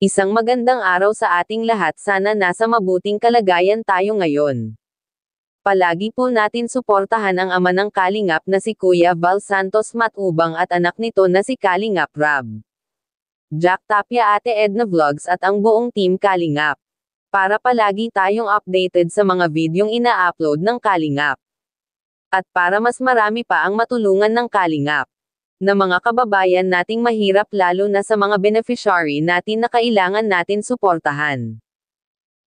Isang magandang araw sa ating lahat, sana nasa mabuting kalagayan tayo ngayon. Palagi po natin suportahan ang ama ng Kalingap na si Kuya Val Santos Matubang at anak nito na si Kalingap Rab, Jack Tapia, Ate Edna Vlogs at ang buong team Kalingap. Para palagi tayong updated sa mga videong ina-upload ng Kalingap. At para mas marami pa ang matulungan ng Kalingap na mga kababayan nating mahirap, lalo na sa mga beneficiary natin na kailangan natin suportahan.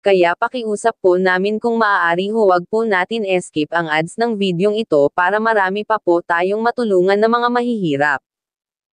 Kaya pakiusap po namin kung maaari huwag po natin skip ang ads ng videong ito para marami pa po tayong matulungan na mga mahihirap.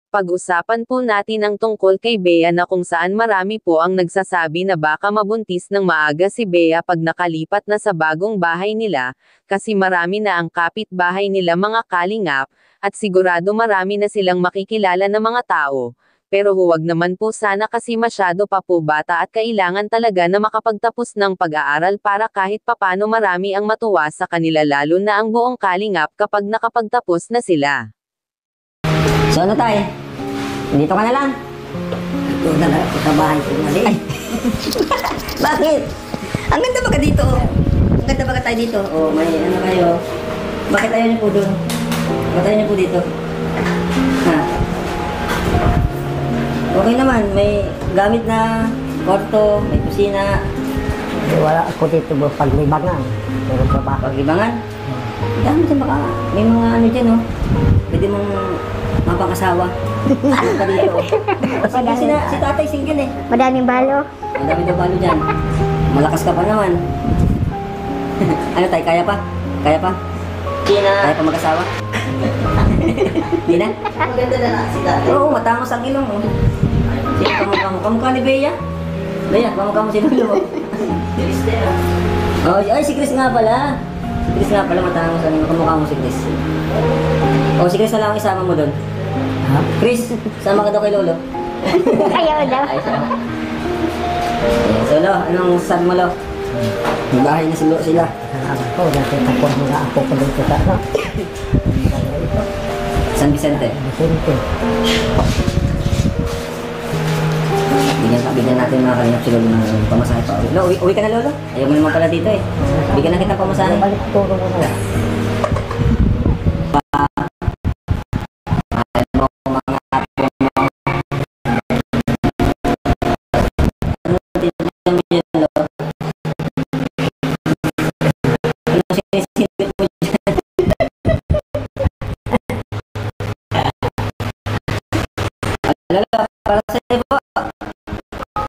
Pag-usapan po natin ang tungkol kay Bea na kung saan marami po ang nagsasabi na baka mabuntis ng maaga si Bea pag nakalipat na sa bagong bahay nila, kasi marami na ang kapitbahay nila mga Kalingap, at sigurado marami na silang makikilala na mga tao. Pero huwag naman po sana kasi masyado pa po bata at kailangan talaga na makapagtapos ng pag-aaral para kahit papano marami ang matuwa sa kanila, lalo na ang buong Kalingap kapag nakapagtapos na sila. So ano tayo? Dito ka na lang. Ito na lang, sa bahay ko mali. Bakit? Ang ganda ba ka dito? Ang ganda ba ka tayo dito? Oh, may ano kayo? Bakit ayaw niyo po doon? Bakit ayaw niyo po dito? Ha? Okay naman, may gamit na kwarto, may kusina. Wala ako dito ba paglibangan. Pero pa ba? Paglibangan? Dami dyan baka, may mga ano dyan oh. Pwede mong mapang-asawa. Ano ka dito oh. Si tatay single eh. Madaming balo. Madami daw balo dyan. Malakas ka pa naman. Ano tayo, kaya pa? Kaya pa? Kaya pa mag-asawa? Hindi na? Maganda na lang si tatay. Oo, matangos ang ilong mo. Sino kamukha mo? Kamukha ni Bea? Bea, kamukha mo si Lolo mo. Oh, ay, si Chris nga pala. Si Chris nga pala, matangos ang ilong. Kamukha mo si Chris. Oh, si Chris na lang ang isama mo doon. Ha? Chris, sama ka daw kay Lolo. Ayaw daw. Ay, sama. So, Lo, anong sabi mo, Lo? May bahay na sila. Salamat ko, nakita ko mga ako ko dito sa ano. San Vicente. Vicente. Bigyan natin mga Kalingap si Lolo ng pamasahe pa. Lo, uwi ka na, Lolo? Ayaw mo naman pala dito eh. Bigyan na kita pamasahe. Balik turo mo na. Lolo,